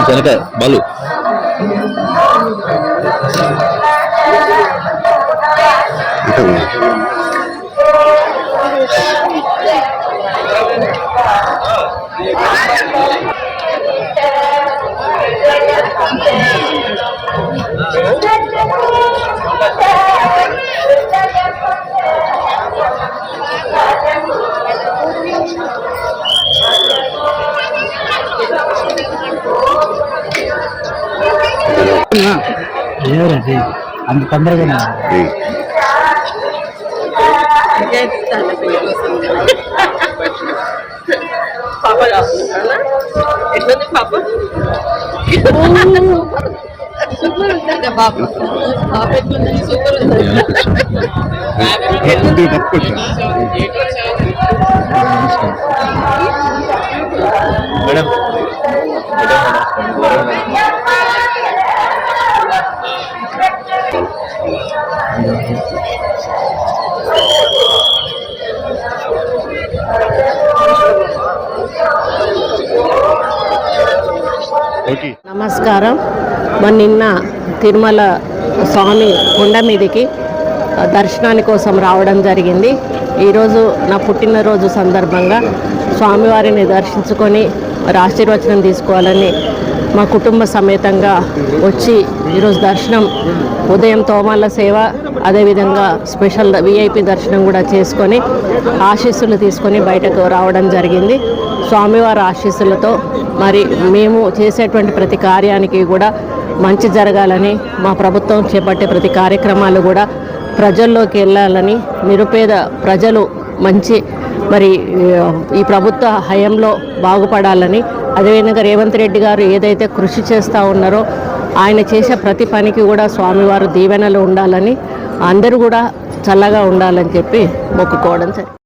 వెనక బాలు అంత తొందరగా పాప ఎట్లుంది పాప సూపర్ ఉంటుంది పాప పాప ఎట్లుంది సూపర్ ఉంటుంది మేడం నమస్కారం. నిన్న తిరుమల స్వామి కొండ మీదికి దర్శనాని కోసం రావడం జరిగింది. ఈరోజు నా పుట్టినరోజు సందర్భంగా స్వామివారిని దర్శించుకొని ఆశీర్వచనం తీసుకోవాలని మా కుటుంబ సమేతంగా వచ్చి ఈరోజు దర్శనం ఉదయం తోమాల సేవ, అదేవిధంగా స్పెషల్ విఐపి దర్శనం కూడా చేసుకొని ఆశీస్సులు తీసుకొని బయటకు రావడం జరిగింది. స్వామివారి ఆశీస్సులతో మరి మేము చేసేటువంటి ప్రతి కార్యానికి కూడా మంచి జరగాలని, మా ప్రభుత్వం చేపట్టే ప్రతి కార్యక్రమాలు కూడా ప్రజల్లోకి వెళ్ళాలని, నిరుపేద ప్రజలు మంచి మరి ఈ ప్రభుత్వ హయాంలో బాగుపడాలని, అదేవిధంగా రేవంత్ రెడ్డి గారు ఏదైతే కృషి చేస్తూ ఉన్నారో ఆయన చేసే ప్రతి పనికి కూడా స్వామివారు దీవెనలు ఉండాలని, అందరూ కూడా చల్లగా ఉండాలని చెప్పి మొక్కుకోవడం సరే.